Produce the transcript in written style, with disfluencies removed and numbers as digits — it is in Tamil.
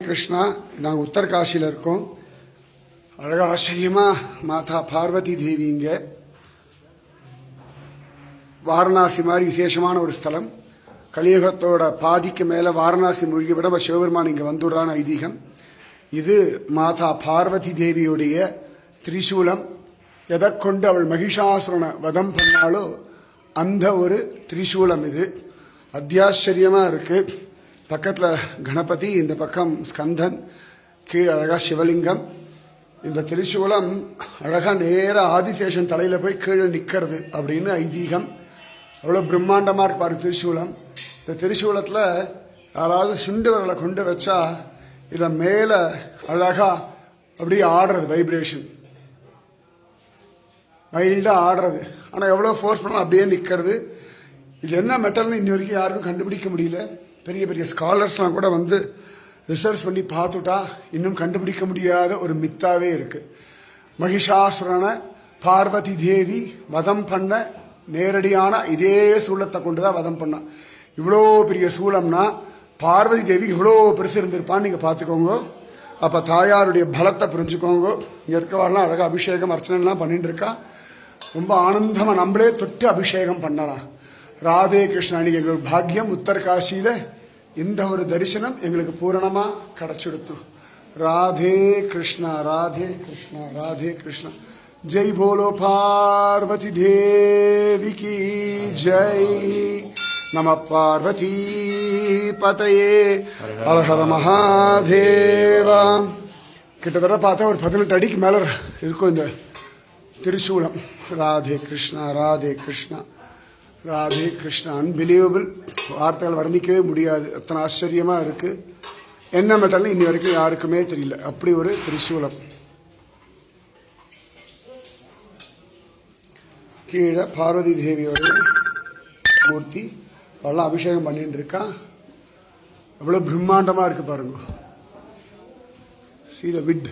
கிருஷ்ணா, நாங்கள் உத்தரகாசியில் இருக்கோம். அழகாக ஆச்சரியமாக மாதா பார்வதி தேவி இங்கே வாரணாசி மாதிரி விசேஷமான ஒரு ஸ்தலம். கலியுகத்தோட பாதிக்கு மேலே வாரணாசி மூழ்கி விட சிவபெருமான் இங்கே வந்துடுறான்னு ஐதீகம். இது மாதா பார்வதி தேவியுடைய திரிசூலம். எதை கொண்டு அவள் மகிஷாசுரனை வதம் பண்ணாலோ அந்த ஒரு திரிசூலம் இது. அத்தியாச்சரியமாக இருக்குது. பக்கத்தில் கணபதி, இந்த பக்கம் ஸ்கந்தன், கீழே அழகாக சிவலிங்கம். இந்த திரிசூலம் அழகாக நேராக ஆதிசேஷன் தலையில் போய் கீழே நிற்கிறது அப்படின்னு ஐதீகம். அவ்வளோ பிரம்மாண்டமாக இருப்பார் திரிசூலம். இந்த திரிசூலத்தில் யாராவது சுண்டு வரலை கொண்டு வச்சா இதை மேலே அழகாக அப்படியே ஆடுறது, வைப்ரேஷன் மைல்டாக ஆடுறது. ஆனால் எவ்வளோ ஃபோர்ஸ் பண்ணாலும் அப்படியே நிற்கிறது. இது என்ன மெட்டல்னு இன்னி வரைக்கும் யாருக்கும் கண்டுபிடிக்க முடியல. பெரிய பெரிய ஸ்காலர்ஸ்லாம் கூட வந்து ரிசர்ச் பண்ணி பார்த்துட்டா இன்னும் கண்டுபிடிக்க முடியாத ஒரு மித்தாவே இருக்குது. மகிஷாசுரனை பார்வதி தேவி வதம் பண்ண நேரடியான இதே சூலத்தை கொண்டு தான் வதம் பண்ணான். இவ்வளோ பெரிய சூலம்னா பார்வதி தேவி இவ்வளோ பெருசு இருந்திருப்பான்னு நீங்கள் பார்த்துக்கோங்க. அப்போ தாயாருடைய பலத்தை புரிஞ்சுக்கோங்க. இங்கே இருக்கிறவாள்லாம் அழகாக அபிஷேகம் அர்ச்சனைலாம் பண்ணிட்டு இருக்கா. ரொம்ப ஆனந்தமாக நம்மளே தொட்டு அபிஷேகம் பண்ணலாம். ராதே கிருஷ்ணா. இன்னைக்கு எங்களுக்கு பாக்கியம், உத்தரகாசியில் இந்த ஒரு தரிசனம் எங்களுக்கு பூரணமாக கிடச்சிடுத்து. ராதே கிருஷ்ணா, ராதே கிருஷ்ணா, ராதே கிருஷ்ணா. ஜெய் போலோ பார்வதி தேவிக்கு ஜெய். நம பார்வதி பதையே ஹர ஹர மகாதேவா. கிட்டத்தட்ட பார்த்தா ஒரு 18 அடிக்கு மேலே இருக்கும் இந்த திரிசூலம். ராதே கிருஷ்ணா, ராதே கிருஷ்ணா, ராதே கிருஷ்ணா. அன்பிலீவபிள். வார்த்தைகள் வர்ணிக்கவே முடியாது. அத்தனை ஆச்சரியமாக இருக்குது. என்ன மெட்டல்னு இன்னி வரைக்கும் யாருக்குமே தெரியல. அப்படி ஒரு திரிசூலம். கீழே பார்வதி தேவியோட மூர்த்தி அவெல்லாம் அபிஷேகம் பண்ணிட்டு இருக்கா. எவ்வளோ பிரம்மாண்டமாக இருக்குது பாருங்க. See the width.